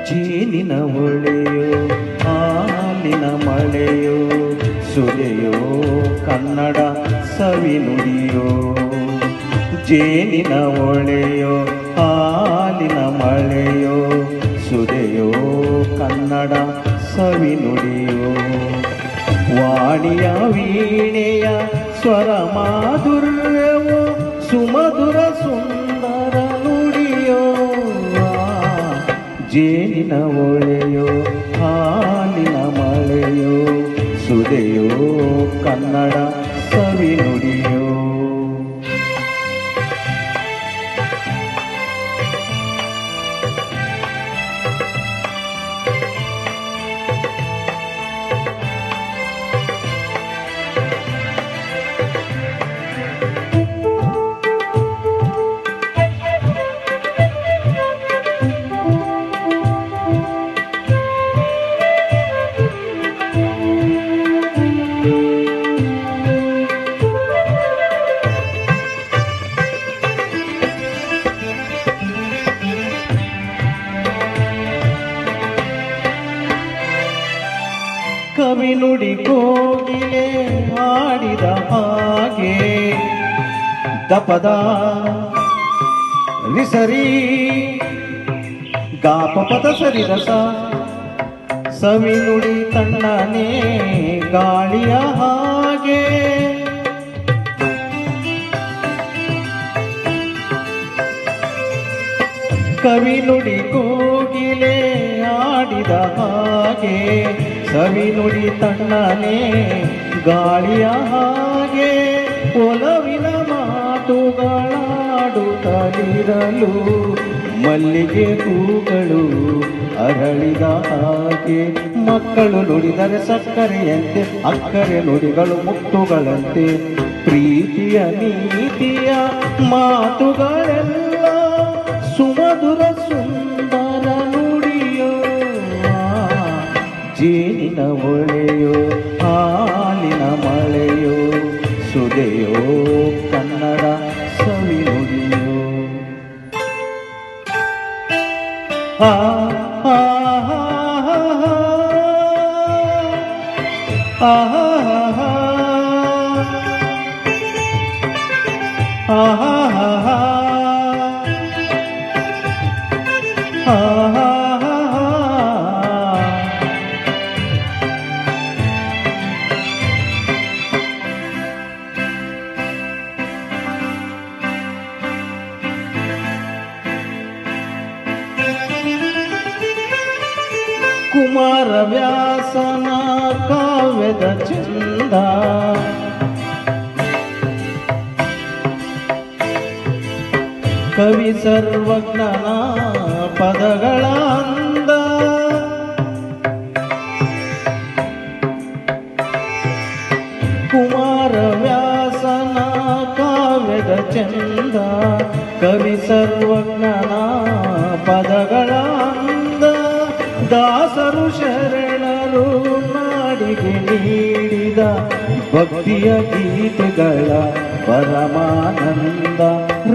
ಜೇನಿನ ಒಳೆಯೋ ಹಾಲಿನ ಮಳೆಯೋ ಸುರೆಯೋ ಕನ್ನಡ ಸವಿ ನುಡಿಯೋ. ಜೇನಿನ ಒಳೆಯೋ ಹಾಲಿನ ಮಳೆಯೋ ಸುರೆಯೋ ಕನ್ನಡ ಸವಿ ನುಡಿಯೋ. ವಾಣಿಯ ವೀಣೆಯ ಸ್ವರ ಮಾಧುರ್ಯವೋ ಸುಮಧುರ ಸುಂದರ ನುಡಿಯೋ. ಜೇನಿನ ಒಳೆಯೋ ಹಾಲಿನ ಮಳೆಯೋ ಸುರೆಯೋ ಕನ್ನಡ ಸವಿ ನುಡಿಯೋ. ಕವಿ ನುಡಿ ಕೋಗಿಲೆ ಹಾಡಿದ ಹಾಗೆ ದಪದ ರಿಸರಿ ಗಾಪ ಪದ ಸರಿರಸ ಸವಿ ನುಡಿ ತಣ್ಣನೆ ಗಾಳಿಯ ಹಾಗೆ. ಕವಿ ನುಡಿ ಕೋಗಿಲೆ ಆಡಿದ ಹಾಗೆ ಸವಿ ನುಡಿ ತಣ್ಣನೆ ಗಾಳಿಯ ಹಾಗೆ. ಒಲವಿನ ಮಾತುಗಳಾಡುತ್ತಲಿರಲು ಮಲ್ಲಿಗೆ ಹೂಗಳು ಅರಳಿದ ಹಾಗೆ. ಮಕ್ಕಳು ನುಡಿದರೆ ಸಕ್ಕರೆಯಂತೆ ಅಕ್ಕರೆ ನುಡಿಗಳು ಮುತ್ತುಗಳಂತೆ. ಪ್ರೀತಿಯ ನೀತಿಯ ಮಾತುಗಳೆಲ್ಲ ಸುಮಧುರ ಸುಂದರ ನುಡಿಯೋ. ಜೇನಿನ ಒಳೆಯೋ ಹಾಲಿನ ಮಳೆಯೋ ಸುದೆಯೋ ಕನ್ನಡ ಸವಿ ನುಡಿಯೋ. ಆ ಆ ಕುಮಾರವ್ಯಾಸನ ಕಾವ್ಯದ ಚಂದ ಕವಿ ಸರ್ವಜ್ಞನ ಪದಗಳ ಅಂದ. ಕುಮಾರವ್ಯಾಸನ ಕಾವ್ಯದ ಚಂದ ಕವಿ ಸರ್ವಜ್ಞನ ಪದಗಳ ಅಂದ. ದಾಸರು ಶರಣರು ನಾಡಿಗೆ ನೀಡಿದ ಭಕ್ತಿಯ ಗೀತೆಗಳ ಪರಮಾನಂದ.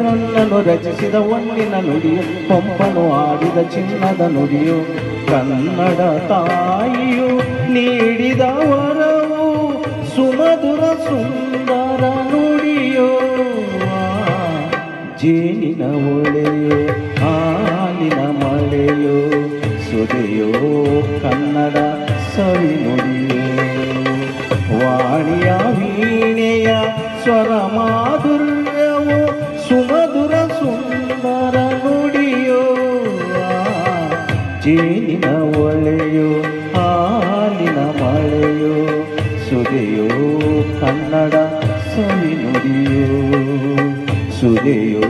ರನ್ನನು ರಚಿಸಿದ ಒಂದಿನ ನುಡಿಯು ಪಂಪನು ಆಡಿದ ಚಿನ್ನದ ನುಡಿಯು. ಕನ್ನಡ ತಾಯಿಯು ನೀಡಿದ ವರವು ಸುಮಧುರ ಸುಂದರ ನುಡಿಯೋ. ಜೇನಿನ ಒಳೆಯೋ ಹಾಲಿನ ಮಳೆಯೋ ಸುದೆಯೋ ಕನ್ನಡ ಸವಿ ನುಡಿಯೋ. ವಾಣಿಯ ವೀಣೆಯ ಸ್ವರ ಮಾಧುರ್ಯವೋ ಸುಮಧುರ ಸುಂದರ ನುಡಿಯೋ. ಜೇನಿನ ಒಳೆಯೋ ಹಾಲಿನ ಮಳೆಯೋ ಸುದೆಯೋ ಕನ್ನಡ ಸವಿ ನುಡಿಯೋ. ಸುದೆಯೋ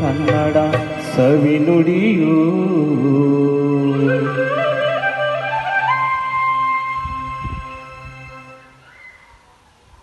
ಕನ್ನಡ ಸವಿ ನುಡಿಯೋ.